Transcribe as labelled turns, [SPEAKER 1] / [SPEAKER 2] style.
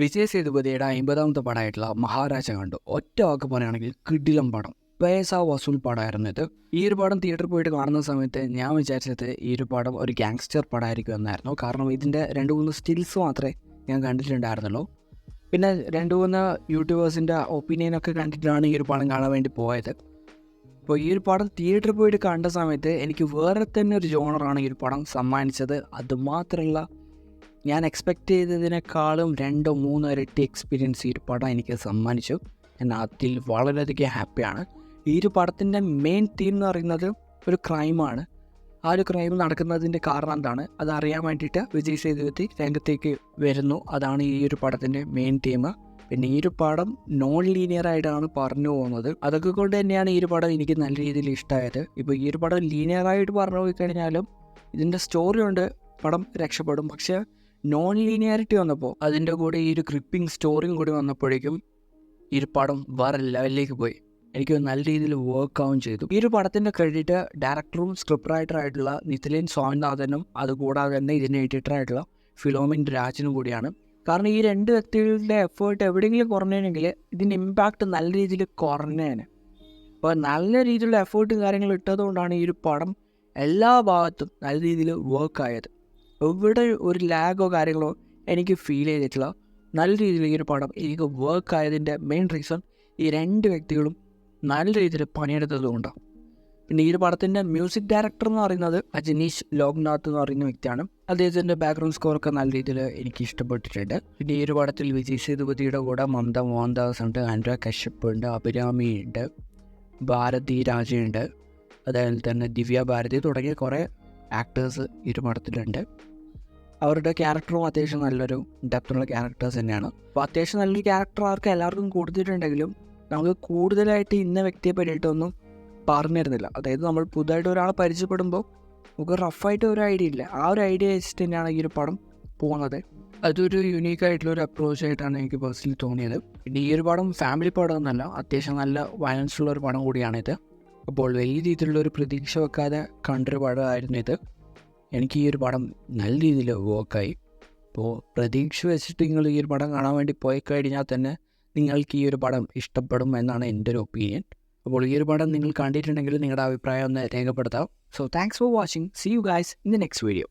[SPEAKER 1] വിജയ് സേതുപതിയുടെ 50ാമത്തെ പടമായിട്ടുള്ള മഹാരാജ കണ്ടു. ഒറ്റ വാക്ക് പറയുകയാണെങ്കിൽ കിടിലം പടം. പൈസ വസൂൽ പടമായിരുന്നു ഇത്. ഈ ഒരു പടം തിയേറ്ററിൽ പോയിട്ട് കാണുന്ന സമയത്ത് ഞാൻ വിചാരിച്ചത് ഈ ഒരു പടം ഒരു ഗാങ്സ്റ്റർ പടമായിരിക്കും എന്നായിരുന്നു. കാരണം ഇതിൻ്റെ 2-3 സ്റ്റിൽസ് മാത്രമേ ഞാൻ കണ്ടിട്ടുണ്ടായിരുന്നുള്ളൂ. പിന്നെ 2-3 യൂട്യൂബേഴ്സിൻ്റെ ഒപ്പീനിയനൊക്കെ കണ്ടിട്ടാണ് ഈ ഒരു പടം കാണാൻ വേണ്ടി പോയത്. അപ്പോൾ ഈ ഒരു പടം തിയേറ്ററിൽ പോയിട്ട് കണ്ട സമയത്ത് എനിക്ക് വേറെ തന്നെ ഒരു ജോണറാണ് ഈ ഒരു പടം സമ്മാനിച്ചത്. അതുമാത്രമല്ല, ഞാൻ എക്സ്പെക്റ്റ് ചെയ്തതിനേക്കാളും 2-3 ഇരട്ടി എക്സ്പീരിയൻസ് ഈ ഒരു പടം എനിക്ക് സമ്മാനിച്ചു. ഞാൻ അതിൽ വളരെയധികം ഹാപ്പിയാണ്. ഈ ഒരു പടത്തിൻ്റെ മെയിൻ തീം എന്ന് പറയുന്നത് ഒരു ക്രൈമാണ്. ആ ഒരു ക്രൈം നടക്കുന്നതിൻ്റെ കാരണം എന്താണ് അതറിയാൻ വേണ്ടിയിട്ട് വിജയ് സേതുപതി രംഗത്തേക്ക് വരുന്നു. അതാണ് ഈ ഒരു പടത്തിൻ്റെ മെയിൻ തീം. പിന്നെ ഈ ഒരു പടം നോൺ ലീനിയർ ആയിട്ടാണ് പറഞ്ഞു പോകുന്നത്. അതൊക്കെ കൊണ്ട് തന്നെയാണ് ഈ ഒരു പടം എനിക്ക് നല്ല രീതിയിൽ ഇഷ്ടമായത്. ഇപ്പോൾ ഈ ഒരു പടം ലീനിയറായിട്ട് പറഞ്ഞു പോയി കഴിഞ്ഞാലും ഇതിൻ്റെ സ്റ്റോറി കൊണ്ട് പടം രക്ഷപ്പെടും. പക്ഷേ നോൺ ലീനിയാരിറ്റി വന്നപ്പോൾ അതിൻ്റെ കൂടെ ഈ ഒരു ക്രിപ്പിംഗ് സ്റ്റോറിയും കൂടി വന്നപ്പോഴേക്കും ഈ ഒരു പടം വേറെ ലെവലിലേക്ക് പോയി. എനിക്ക് നല്ല രീതിയിൽ വർക്ക് ആവും ചെയ്തു. ഈ ഒരു പടത്തിൻ്റെ ക്രെഡിറ്റ് ഡയറക്ടറും സ്ക്രിപ്റ്റ് റൈറ്ററായിട്ടുള്ള നിതിൻ സ്വാമിനാഥനും അതുകൂടാതെ തന്നെ ഇതിൻ്റെ എഡിറ്ററായിട്ടുള്ള ഫിലോമിൻ രാജിനും കൂടിയാണ്. കാരണം ഈ 2 വ്യക്തികളുടെ എഫേർട്ട് എവിടെയെങ്കിലും കുറഞ്ഞെങ്കിൽ ഇതിൻ്റെ ഇമ്പാക്റ്റ് നല്ല രീതിയിൽ കുറഞ്ഞേനെ. അപ്പോൾ നല്ല രീതിയിലുള്ള എഫേർട്ടും കാര്യങ്ങളും ഇട്ടതുകൊണ്ടാണ് ഈ ഒരു പടം എല്ലാ ഭാഗത്തും നല്ല രീതിയിൽ വർക്കായത്. എവിടെ ഒരു ലാഗോ കാര്യങ്ങളോ എനിക്ക് ഫീൽ ചെയ്തിട്ടില്ല. നല്ല രീതിയിൽ ഈ ഒരു പടം എനിക്ക് വർക്കായതിൻ്റെ മെയിൻ റീസൺ ഈ 2 വ്യക്തികളും നല്ല രീതിയിൽ പണിയെടുത്തതുകൊണ്ടാണ്. പിന്നെ ഈ ഒരു പടത്തിൻ്റെ മ്യൂസിക് ഡയറക്ടർ എന്ന് പറയുന്നത് അജനീഷ് ലോക്നാഥ് എന്ന് പറയുന്ന വ്യക്തിയാണ്. അദ്ദേഹത്തിൻ്റെ ബാക്ക്ഗ്രൗണ്ട് സ്കോറൊക്കെ നല്ല രീതിയിൽ എനിക്ക് ഇഷ്ടപ്പെട്ടിട്ടുണ്ട്. പിന്നെ ഈ ഒരു പടത്തിൽ വിജയ് സേതുപതിയുടെ കൂടെ മമത മോഹൻദാസ് ഉണ്ട്, അനുരാഗ് കശ്യപ് ഉണ്ട്, അഭിരാമി ഉണ്ട്, ഭാരതി രാജയുണ്ട്, അതേപോലെ തന്നെ ദിവ്യ ഭാരതി തുടങ്ങിയ കുറേ ആക്ടേഴ്സ് ഈ ഒരു പടത്തിലുണ്ട്. അവരുടെ ക്യാരക്ടറും അത്യാവശ്യം നല്ലൊരു ഡെപ്തുള്ള ക്യാരക്ടേഴ്സ് തന്നെയാണ്. അപ്പോൾ അത്യാവശ്യം നല്ലൊരു ക്യാരക്ടർ ആർക്ക് എല്ലാവർക്കും കൊടുത്തിട്ടുണ്ടെങ്കിലും നമുക്ക് കൂടുതലായിട്ട് ഇന്ന വ്യക്തിയെ പറ്റിയിട്ടൊന്നും പറഞ്ഞു തരുന്നില്ല. അതായത് നമ്മൾ പുതുതായിട്ട് ഒരാളെ പരിചയപ്പെടുമ്പോൾ നമുക്ക് റഫായിട്ട് ഒരു ഐഡിയ ഇല്ല. ആ ഒരു ഐഡിയ വെച്ചിട്ട് തന്നെയാണ് ഈ ഒരു പടം പോകുന്നത്. അതൊരു യുണീക്കായിട്ടുള്ളൊരു അപ്രോച്ചായിട്ടാണ് എനിക്ക് പേഴ്സണലി തോന്നിയത്. പിന്നെ ഈ ഒരു പടം ഫാമിലി പടം എന്നല്ല, അത്യാവശ്യം നല്ല വയലൻസ് ഉള്ളൊരു പടം കൂടിയാണിത്. അപ്പോൾ വലിയ രീതിയിലുള്ളൊരു പ്രതീക്ഷ വെക്കാതെ കണ്ടൊരു പടമായിരുന്നു ഇത്. എനിക്ക് ഈ ഒരു പടം നല്ല രീതിയിൽ വർക്കായി. അപ്പോൾ പ്രതീക്ഷ വെച്ചിട്ട് നിങ്ങൾ ഈ ഒരു പടം കാണാൻ വേണ്ടി പോയി കഴിഞ്ഞാൽ തന്നെ നിങ്ങൾക്ക് ഈ ഒരു പടം ഇഷ്ടപ്പെടും എന്നാണ് എൻ്റെ ഒരു ഒപ്പീനിയൻ. അപ്പോൾ ഈ ഒരു പടം നിങ്ങൾ കണ്ടിട്ടുണ്ടെങ്കിൽ നിങ്ങളുടെ അഭിപ്രായം ഒന്ന് രേഖപ്പെടുത്താം. So thanks for watching. See you guys in the next video.